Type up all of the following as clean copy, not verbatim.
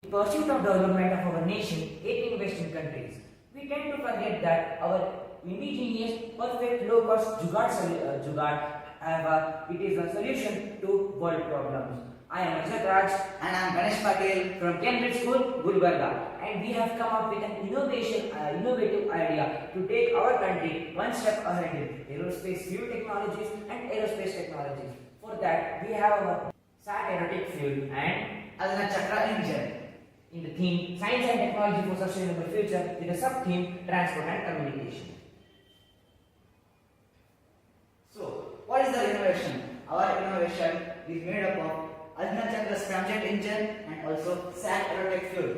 In pursuit of development of our nation, 18 Western countries, we tend to forget that our indigenous, perfect, low-cost it is a solution to world problems. I am Ajna And I am Ganesh Patel from Cambridge School, Gulbarga, and we have come up with an innovative idea to take our country one step ahead in aerospace fuel technologies and aerospace technologies. For that, we have our Sat AeroTech fuel and Ajna chackra engine. In the theme Science and Technology for Sustainable Future, with a sub-theme Transport and Communication. So, what is the innovation? Our innovation is made up of Ajna chackra scramjet engine and also Sat AeroTech fuel.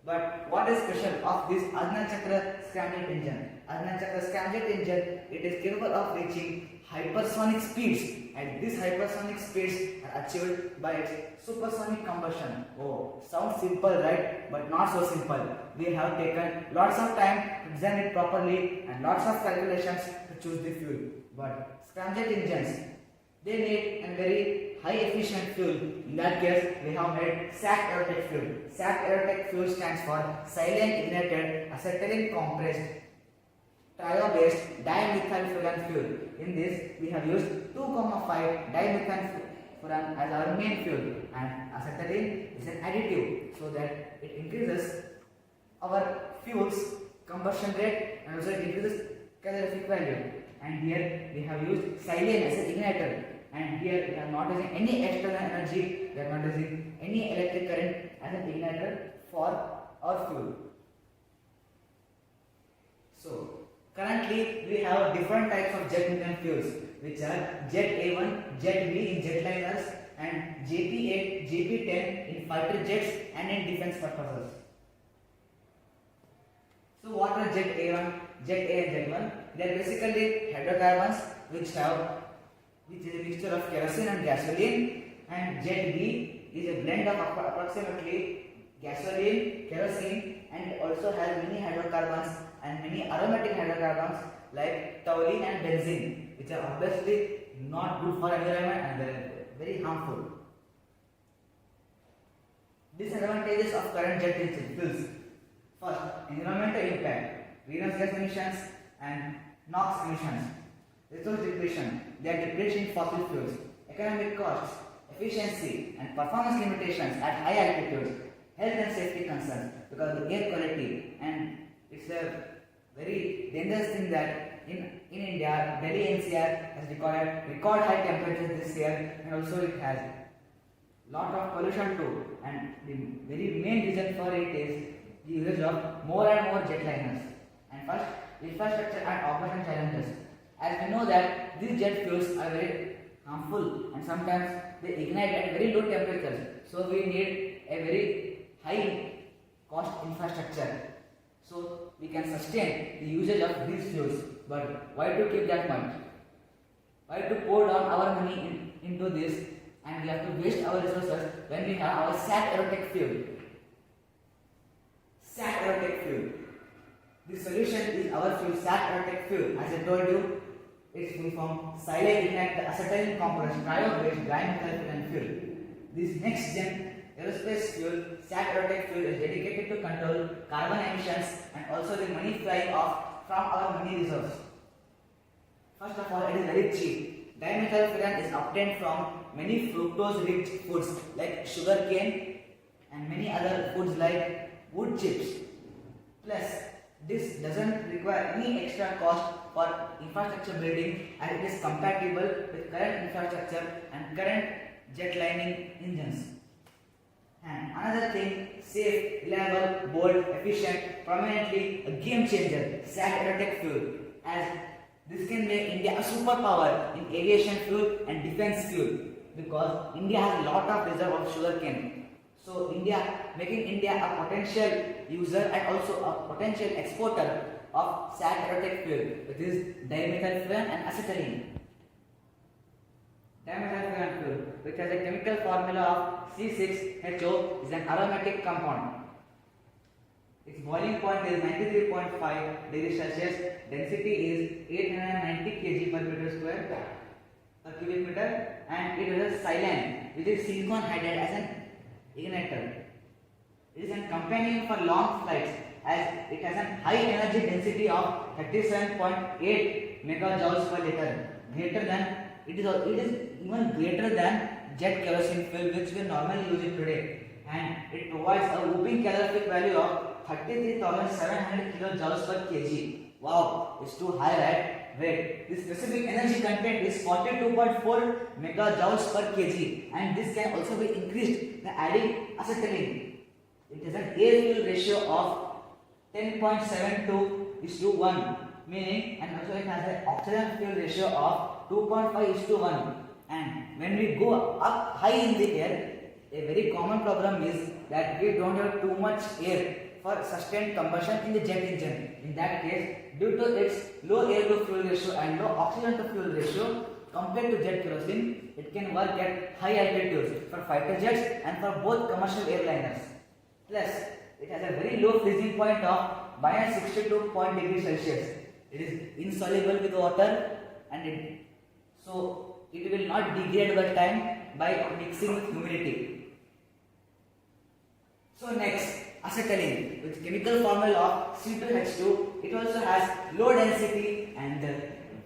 But what is special of this Ajna chackra scramjet engine? Ajna chackra scramjet engine, it is capable of reaching hypersonic speeds, and these hypersonic speeds are achieved by its supersonic combustion. Oh, sounds simple, right? But not so simple. We have taken lots of time to design it properly and lots of calculations to choose the fuel. But scramjet engines, they need a very high efficient fuel. In that case, we have made Sat AeroTech fuel. Sat AeroTech fuel stands for silane ignited acetylene compressed trio-based dimethylfuran fuel. In this, we have used 2,5 dimethylfuran as our main fuel, and acetylene is an additive so that it increases our fuel's combustion rate and also it increases calorific value. And here we have used silane as an igniter, and here we are not using any external energy, we are not using any electric current as an igniter for our fuel. So, currently we have different types of jet engine fuels, which are Jet A1, Jet B in jetliners, and JP8, JP10 in fighter jets and in defense purposes. So what are Jet A1, Jet A and Jet 1? They are basically hydrocarbons which is a mixture of kerosene and gasoline, and Jet B is a blend of approximately gasoline, kerosene, and also has many hydrocarbons and many aromatic hydrocarbons like toluene and benzene, which are obviously not good for environment and they are very harmful. Disadvantages of current jet engine fuels. First, environmental impact, greenhouse gas emissions and NOx emissions. Resource depletion, they are depleting fossil fuels. Economic costs, efficiency and performance limitations at high altitudes. Health and safety concerns because of the air quality, and it's a very dangerous thing that in India, Delhi NCR has recorded record high temperatures this year, and also it has lot of pollution too, and the very main reason for it is the usage of more and more jetliners. And first, infrastructure and operation challenges. As we know that these jet fuels are very harmful and sometimes they ignite at very low temperatures, so we need a very high cost infrastructure so we can sustain the usage of these fuels. But why to keep that much? Why to pour down our money into this, and we have to waste our resources when we have our Sat AeroTech fuel? Sat AeroTech fuel. The solution is our fuel, Sat AeroTech fuel. As I told you, it's full from silane ignited acetylene compressed trio-based dimethylfuran fuel. This next gen aerospace fuel, Sat AeroTech fuel, is dedicated to control carbon emissions and also the money flying off from our money reserves. First of all, it is very cheap. Dimethylfuran is obtained from many fructose-rich foods like sugar cane and many other foods like wood chips. Plus, this doesn't require any extra cost for infrastructure building, as it is compatible with current infrastructure and current jetlining engines. And another thing, safe, reliable, bold, efficient, permanently a game changer, Sat AeroTech fuel, as this can make India a superpower in aviation fuel and defense fuel, because India has a lot of reserve of sugarcane. So making India a potential user and also a potential exporter of Sat AeroTech fuel, which is dimethylfuran and acetylene. Dimethylfuran fuel, which has a chemical formula of C6Ho, is an aromatic compound. Its boiling point is 93.5 degrees Celsius, density is 890 kg per meter square per cubic meter, and it has silane, which is silicon hydride as an igniter. It is a companion for long flights as it has a high energy density of 37.8 megajoules per liter, greater than it is even greater than jet kerosene fuel which we normally use it today, and it provides a whopping calorific value of 33,700 kilojoules per kg. Wow, it's too high, right? Wait, the specific energy content is 42.4 megajoules per kg, and this can also be increased by adding acetylene. It has an air fuel ratio of 10.72:1, meaning, and also it has an oxygen fuel ratio of 2.5:1. And when we go up high in the air, a very common problem is that we don't have too much air for sustained combustion in the jet engine. In that case, due to its low air to fuel ratio and low oxygen to fuel ratio compared to jet kerosene, it can work at high altitudes for fighter jets and for both commercial airliners. Plus, it has a very low freezing point of minus 62 degrees Celsius. It is insoluble with water, and it will not degrade over time by mixing with humidity. So next, acetylene with chemical formula of C2H2. It also has low density and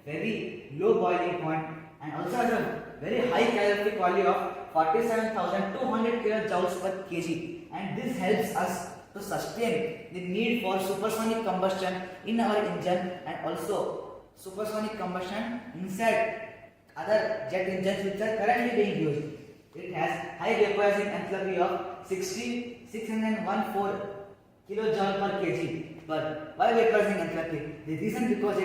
very low boiling point, and also has a very high calorific value of 47,200 kilojoules per kg, and this helps us to sustain the need for supersonic combustion in our engine and also supersonic combustion inside other jet engines which are currently being used. It has high vaporizing enthalpy of 614 kilojoule per kg. But why vaporizing enthalpy? The reason because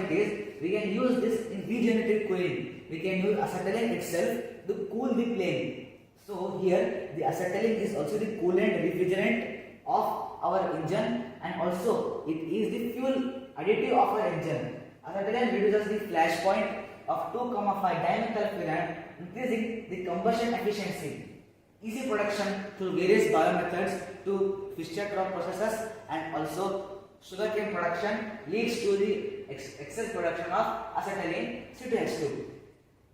we can use this in regenerative cooling. We can use acetylene itself to cool the plane. So here the acetylene is also the coolant refrigerant of our engine, and also it is the fuel additive of our engine. Acetylene reduces the flash point of 2,5 dimethyl increasing the combustion efficiency. Easy production through various biomethods to Fischer-Tropsch processes, and also sugarcane production leads to the excess production of acetylene C2H2.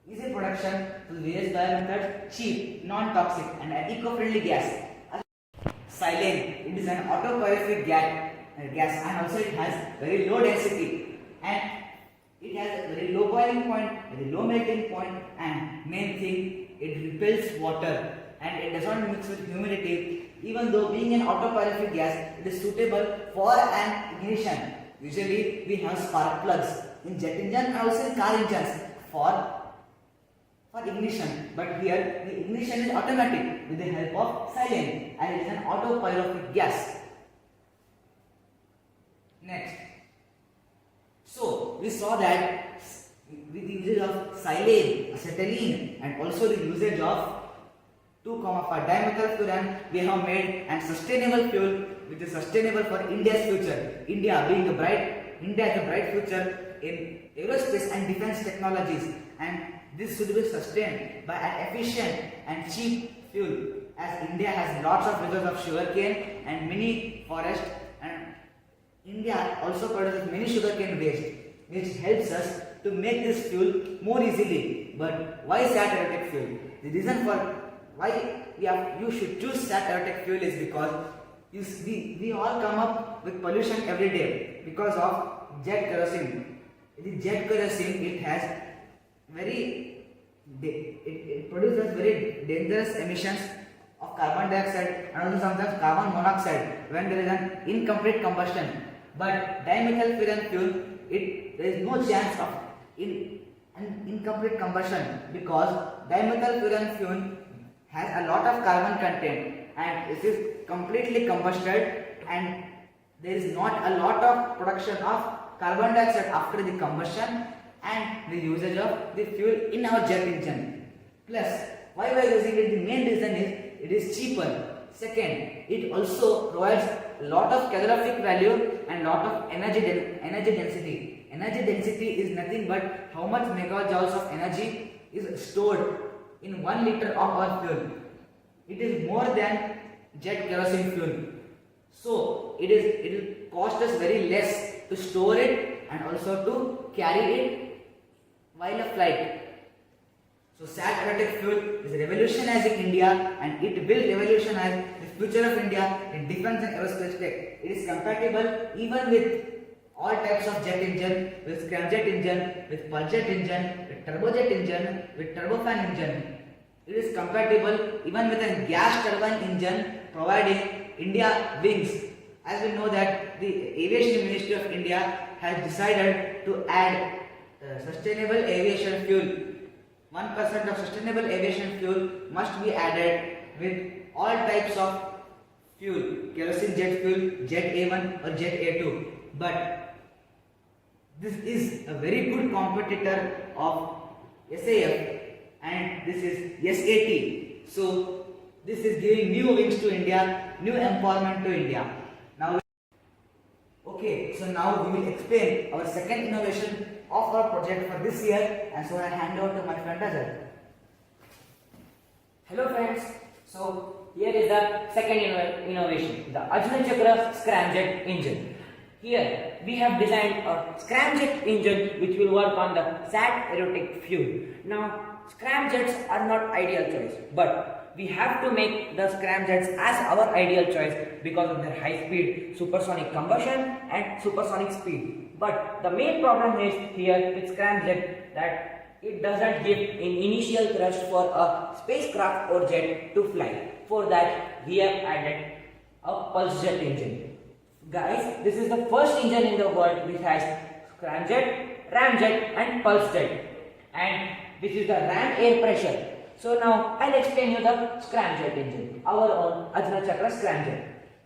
Easy production through various biomethods, cheap, non-toxic, and an eco-friendly gas. Silane, it is an autocalorific gas, and also it has very low density, and it has a very low boiling point, very low melting point, and main thing, it repels water and it does not mix with humidity. Even though being an autocalorific gas, it is suitable for an ignition. Usually we have spark plugs in jet engine and also in car engines for ignition, but here the ignition is automatic with the help of silane, and it is an autocalorific gas. Next, so we saw that with the usage of silane, acetylene, and also the usage of 2,5 dimethyl we have made an sustainable fuel which is sustainable for India's future. India has a bright future in aerospace and defense technologies, and this should be sustained by an efficient and cheap fuel, as India has lots of reserves of sugarcane and many forests, and India also produces many sugarcane waste, which helps us to make this fuel more easily. But why Sat AeroTech fuel? The reason for why you should choose Sat AeroTech fuel is because we all come up with pollution every day because of jet kerosene. The jet kerosene, it produces very dangerous emissions of carbon dioxide and also sometimes carbon monoxide when there is an incomplete combustion. But dimethyl fuel, there is no chance of an incomplete combustion because dimethyl fuel has a lot of carbon content and it is completely combusted, and there is not a lot of production of carbon dioxide after the combustion and the usage of the fuel in our jet engine. Plus, why we are using it? The main reason is it is cheaper. Second, it also provides a lot of calorific value and lot of energy density. Energy density is nothing but how much megajoules of energy is stored in 1 liter of our fuel. It is more than jet kerosene fuel. So it will cost us very less to store it and also to carry it while a flight. So Sat AeroTech fuel is revolutionizing India and it will revolutionize the future of India in defense and aerospace tech. It is compatible even with all types of jet engine, with scramjet engine, with pulse-jet engine, with turbojet engine, with turbofan engine. It is compatible even with a gas turbine engine, providing India wings. As we know that the Aviation Ministry of India has decided to add sustainable aviation fuel. 1% of sustainable aviation fuel must be added with all types of fuel, kerosene jet fuel, jet A1 or jet A2. But this is a very good competitor of SAF and this is SAT. So this is giving new wings to India, new empowerment to India. So now we will explain our second innovation of our project for this year, and so I hand over to my friend Ajna. Hello friends, so here is the second innovation, the Ajna chackra scramjet engine. Here we have designed a scramjet engine which will work on the Sat AeroTech fuel. Now scramjets are not ideal choice, but we have to make the scramjets as our ideal choice because of their high speed supersonic combustion and supersonic speed. But the main problem is here with scramjet that it doesn't give an initial thrust for a spacecraft or jet to fly. For that we have added a pulse jet engine. Guys, this is the first engine in the world which has scramjet, ramjet and pulse jet, and this is the ram air pressure. So now I'll explain you the scramjet engine, our own Ajna chackra scramjet.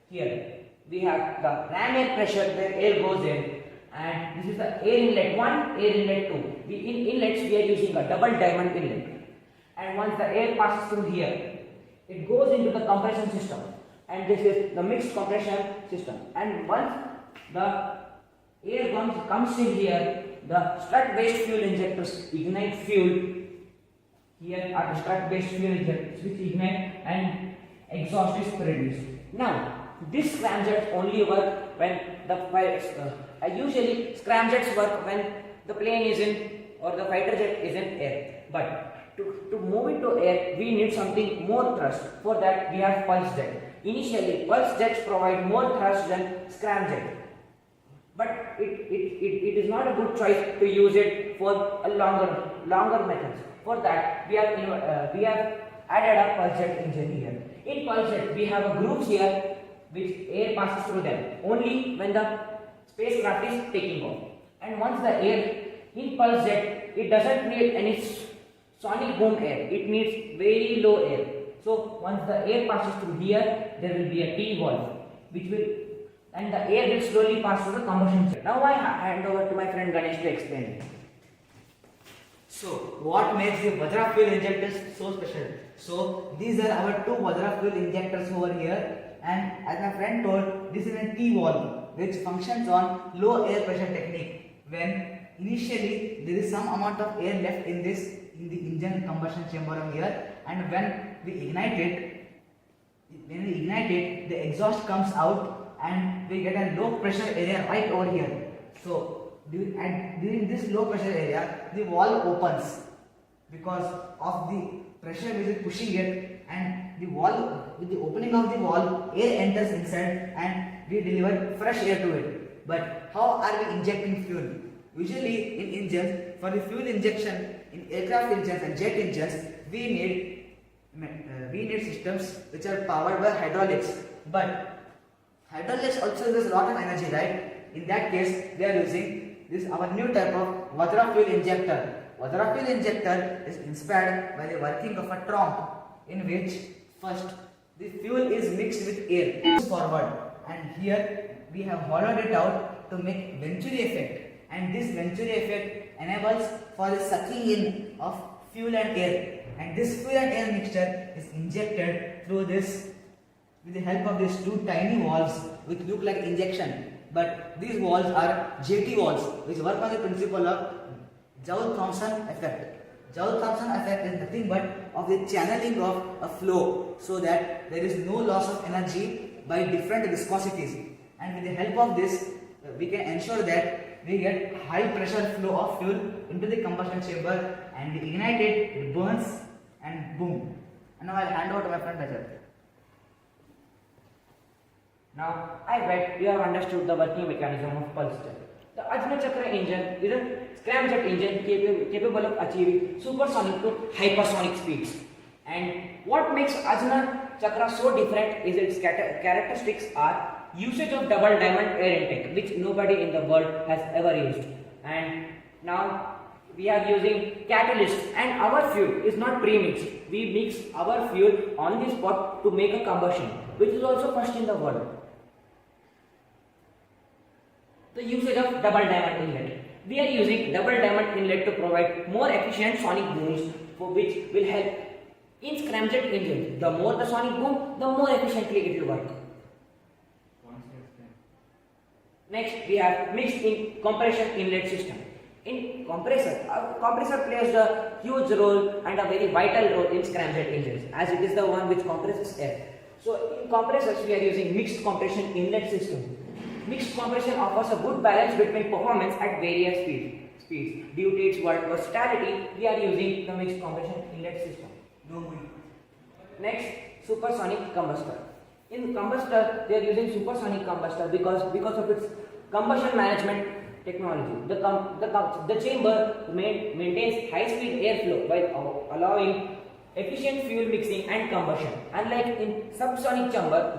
Here we have the ram air pressure where air goes in, and this is the air inlet 1, air inlet 2. In inlets we are using a double diamond inlet, and once the air passes through here, it goes into the compression system, and this is the mixed compression system. And once the air comes in here, the strut based fuel injectors ignite fuel. Here are the strut based fuel injectors which ignite and exhaust is produced. Now this scramjets only work when the usually scramjets work when the plane is in or the fighter jet is in air. But to move it to air, we need something more thrust. For that we have pulse jet. Initially pulse jets provide more thrust than scramjet, but it is not a good choice to use it for a longer methods. For that we have added a pulse jet engine here. In pulse jet we have a grooves here which air passes through them only when the spacecraft is taking off. And once the air in pulse jet, it doesn't need any sonic boom air, it needs very low air. So once the air passes through here, there will be a T valve which will, and the air will slowly pass through the combustion chamber. Now I hand over to my friend Ganesh to explain it. So what makes the Vajra fuel injectors so special? So these are our two Vajra fuel injectors over here, and as my friend told, this is a T valve which functions on low air pressure technique. When initially there is some amount of air left in the engine combustion chamber over here, and when we ignite it, the exhaust comes out and we get a low pressure area right over here. So during this low pressure area, the valve opens because of the pressure which is pushing it, and the valve, with the opening of the valve, air enters inside and we deliver fresh air to it. But how are we injecting fuel? Usually in engines, for the fuel injection in aircraft engines and jet engines, we need systems which are powered by hydraulics. But hydraulics also uses a lot of energy, right? In that case, they are using this our new type of Vajra fuel injector. Vajra fuel injector is inspired by the working of a trompe, in which first the fuel is mixed with air forward, and here we have hollowed it out to make Venturi effect, and this Venturi effect enables for the sucking in of fuel and air, and this fuel and air mixture is injected through this with the help of these two tiny valves which look like injection. But these valves are JT valves which work on the principle of Joule-Thomson effect. Joule-Thomson effect is nothing but of the channeling of a flow, so that there is no loss of energy by different viscosities, and with the help of this we can ensure that we get high pressure flow of fuel into the combustion chamber and we ignite it burns and boom. And now I'll hand over to my friend Rajat. Now, I bet you have understood the working mechanism of pulse jet. The Ajna chakra engine is a scramjet engine capable of achieving supersonic to hypersonic speeds. And what makes Ajna chakra so different is its characteristics are usage of double diamond air intake, which nobody in the world has ever used. And now we are using catalyst, and our fuel is not pre-mixed. We mix our fuel on the spot to make a combustion, which is also first in the world. The usage of double diamond inlet. We are using double diamond inlet to provide more efficient sonic booms, for which will help in scramjet engine. The more the sonic boom, the more efficiently it will work. Next, we have mixed in compression inlet system. In compressor, compressor plays a huge role and a very vital role in scramjet engines, as it is the one which compresses air. So in compressors, we are using mixed compression inlet system. Mixed compression offers a good balance between performance at various speeds. Due to its versatility, we are using the mixed compression inlet system. Next, supersonic combustor. In combustor, they are using supersonic combustor because of its combustion management technology. The chamber maintains high-speed airflow by allowing efficient fuel mixing and combustion. Unlike in subsonic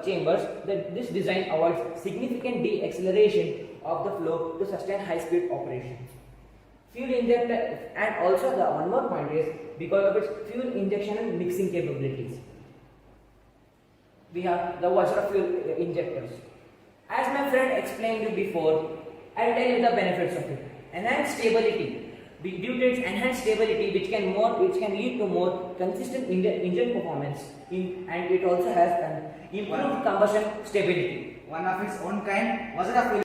chambers, this design avoids significant deceleration of the flow to sustain high-speed operations. Fuel injector, and also the one more point is because of its fuel injection and mixing capabilities. We have the Vajra fuel injectors. As my friend explained you before, I will tell you the benefits of it. Enhanced stability. Due to its enhanced stability, which can lead to more consistent engine performance, and it also has an improved combustion stability. One of its own kind was a fuel.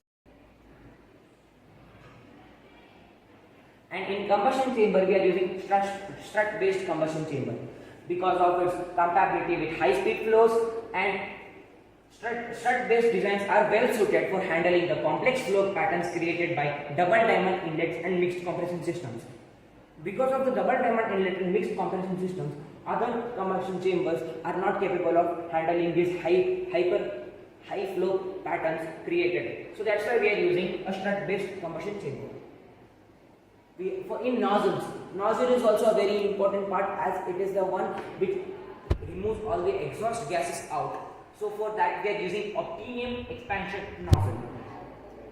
And in combustion chamber, we are using strut-based combustion chamber because of its compatibility with high-speed flows, and strut-based designs are well suited for handling the complex flow patterns created by double diamond inlets and mixed compression systems. Because of the double diamond inlet and mixed compression systems, other combustion chambers are not capable of handling these high flow patterns created. So that's why we are using a strut-based combustion chamber. In nozzles, nozzle is also a very important part, as it is the one which removes all the exhaust gases out. So for that, we are using optimum expansion nozzle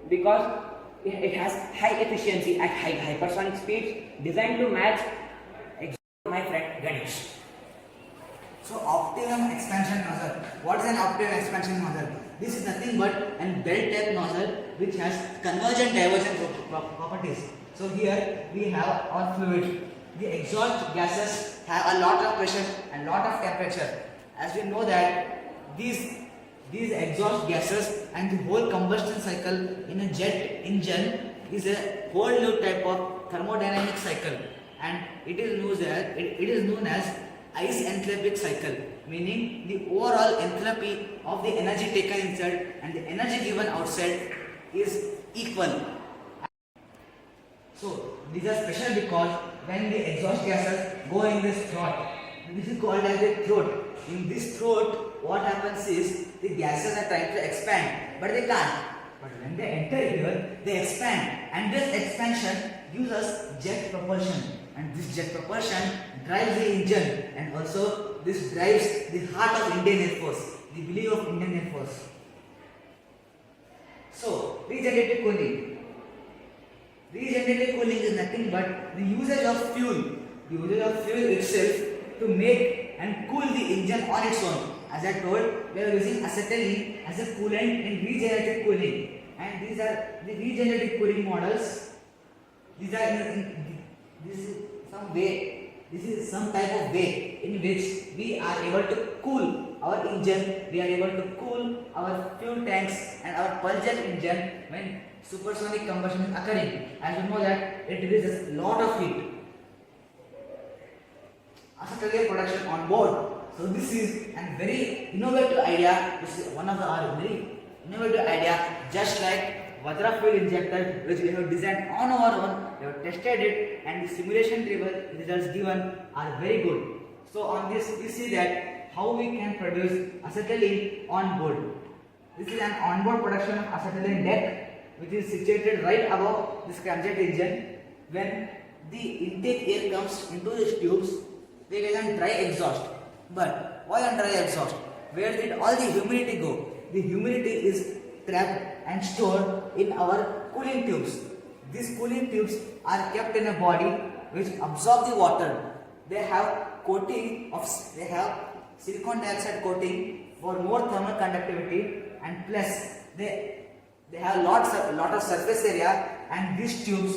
because it has high efficiency at high hypersonic speeds, designed to match my friend Ganesh. So optimum expansion nozzle. What is an optimum expansion nozzle? This is nothing but a belt type nozzle which has convergent divergent properties. So here we have our fluid. The exhaust gases have a lot of pressure and lot of temperature. As we know that these exhaust gases and the whole combustion cycle in a jet engine is a whole new type of thermodynamic cycle, and it is known as ice entropic cycle, meaning the overall entropy of the energy taken inside and the energy given outside is equal. So these are special because when the exhaust gases go in this throat, this is called as the throat. In this throat, what happens is the gases are trying to expand, but they can't. But when they enter here, they expand, and this expansion gives us jet propulsion, and this jet propulsion drives the engine, and also this drives the heart of Indian Air Force, the belly of Indian Air Force. So regenerative cooling. Regenerative cooling is nothing but the usage of fuel. The usage of fuel itself to make and cool the engine on its own. As I told, we are using acetylene as a coolant in regenerative cooling, and these are the regenerative cooling models. These are this is some type of way in which we are able to cool our engine, we are able to cool our fuel tanks and our pulse jet engine when supersonic combustion is occurring. As you know that it releases a lot of heat. Acetylene production on board. So this is a very innovative idea. This is one of the very innovative idea, just like Vajra fuel injector which we have designed on our own. We have tested it and the simulation results given are very good. So on this we see that how we can produce acetylene on board. This is an onboard production of acetylene deck which is situated right above the scramjet engine. When the intake air comes into these tubes, they get a dry exhaust. But why a dry exhaust? Where did all the humidity go? The humidity is trapped and stored in our cooling tubes. These cooling tubes are kept in a body which absorb the water. They have silicon dioxide coating for more thermal conductivity, and plus they have lot of surface area, and these tubes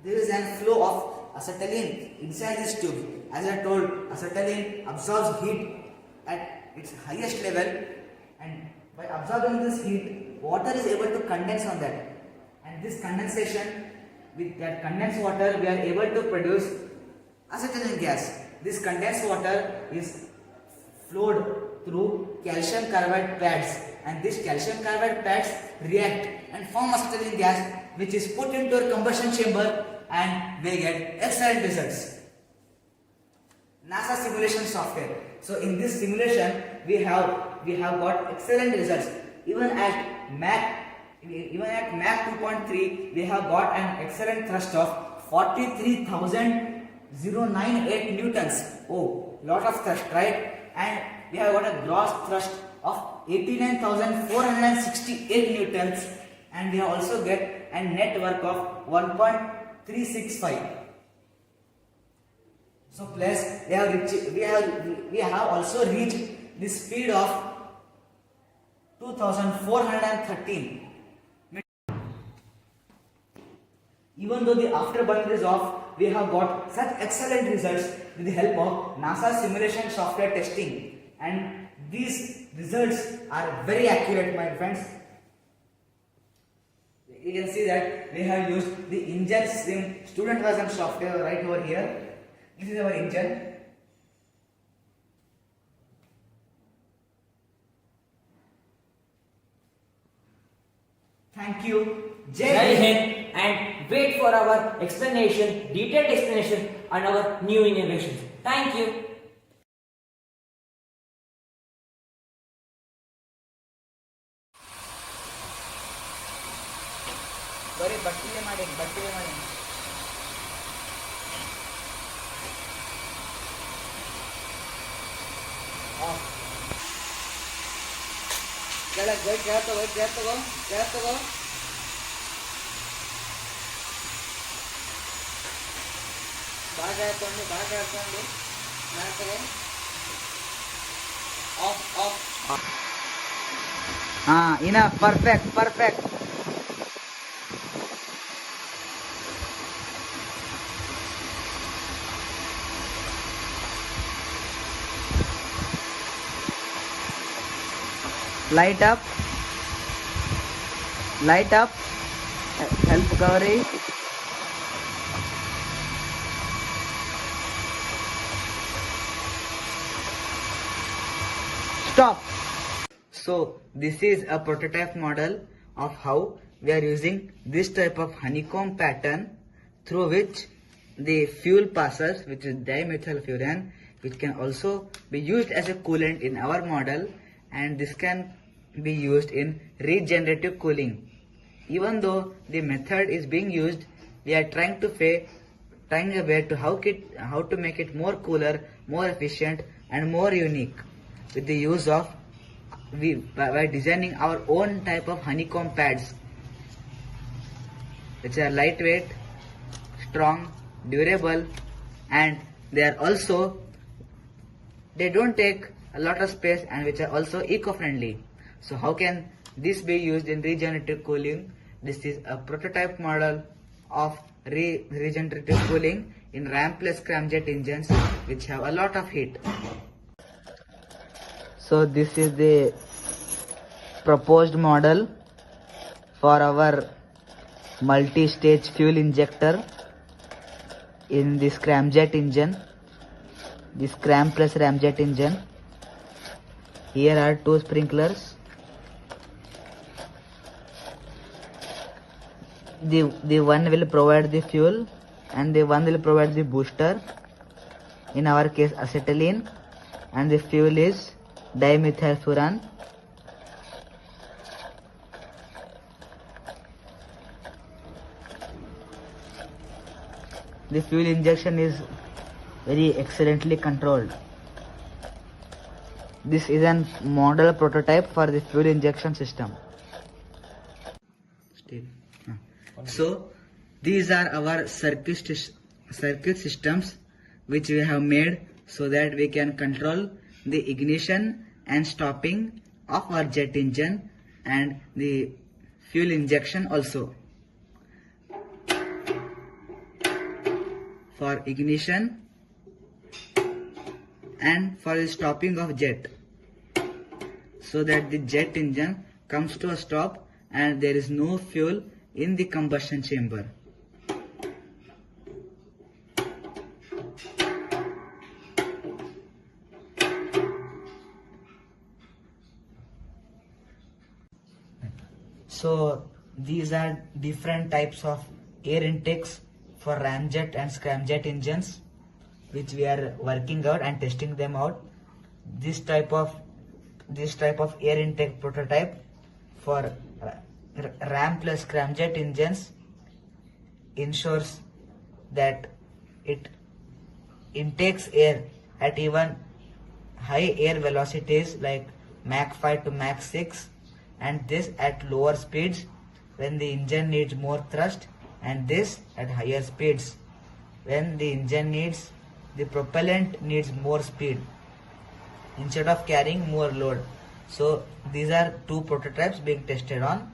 there is a flow of acetylene inside this tube. As I told, acetylene absorbs heat at its highest level, and by absorbing this heat, water is able to condense on that, and this condensation, with that condensed water, we are able to produce acetylene gas. This condensed water is flowed through calcium carbide pads, and these calcium carbide pads react and form acetylene gas, which is put into a combustion chamber, and we get excellent results. NASA simulation software. So in this simulation, we have got excellent results. Even at Mach 2.3, we have got an excellent thrust of 43,098 newtons. Oh, lot of thrust, right? And we have got a gross thrust of 89,468 newtons, and we have also get a net work of 1.365. So plus we have also reached the speed of 2,413. Even though the afterburner is off, we have got such excellent results with the help of NASA simulation software testing, and these results are very accurate, my friends. You can see that we have used the engine sim student version software right over here. This is our engine. Thank you. Jai Hind, and wait for our explanation, detailed explanation on our new innovations. Thank you. ಬಟ್ಟಿಲೆ ಮಾಡಿ ಕೆಳಗೆ ತಗೋ ಬಾಗ ಹಾಕೊಂಡು of ಇನ್ನ perfect light up, help Gauri. Stop. So this is a prototype model of how we are using this type of honeycomb pattern through which the fuel passes, which is dimethylfuran, which can also be used as a coolant in our model, and this can be used in regenerative cooling. Even though the method is being used, we are trying a way to how to make it more cooler, more efficient, and more unique with the use of by designing our own type of honeycomb pads, which are lightweight, strong, durable, and they don't take a lot of space, and which are also eco-friendly. So how can this be used in regenerative cooling? This is a prototype model of regenerative cooling in ramp-less scramjet engines which have a lot of heat. So this is the proposed model for our multi-stage fuel injector in the scramjet engine, the scram plus ramjet engine. Here are two sprinklers. the one will provide the fuel and the one will provide the booster. In our case acetylene, and the fuel is dimethylfuran. The fuel injection is very excellently controlled. This is a model prototype for the fuel injection system. So these are our circuit systems which we have made so that we can control the ignition and stopping of our jet engine and the fuel injection also. For ignition and for the stopping of jet, so that the jet engine comes to a stop and there is no fuel in the combustion chamber. So these are different types of air intakes for ramjet and scramjet engines, which we are working out and testing them out. This type of air intake prototype for ram plus scramjet engines ensures that it intakes air at even high air velocities like Mach 5 to Mach 6, and this at lower speeds when the engine needs more thrust, and this at higher speeds when the propellant needs more speed instead of carrying more load. So these are two prototypes being tested on.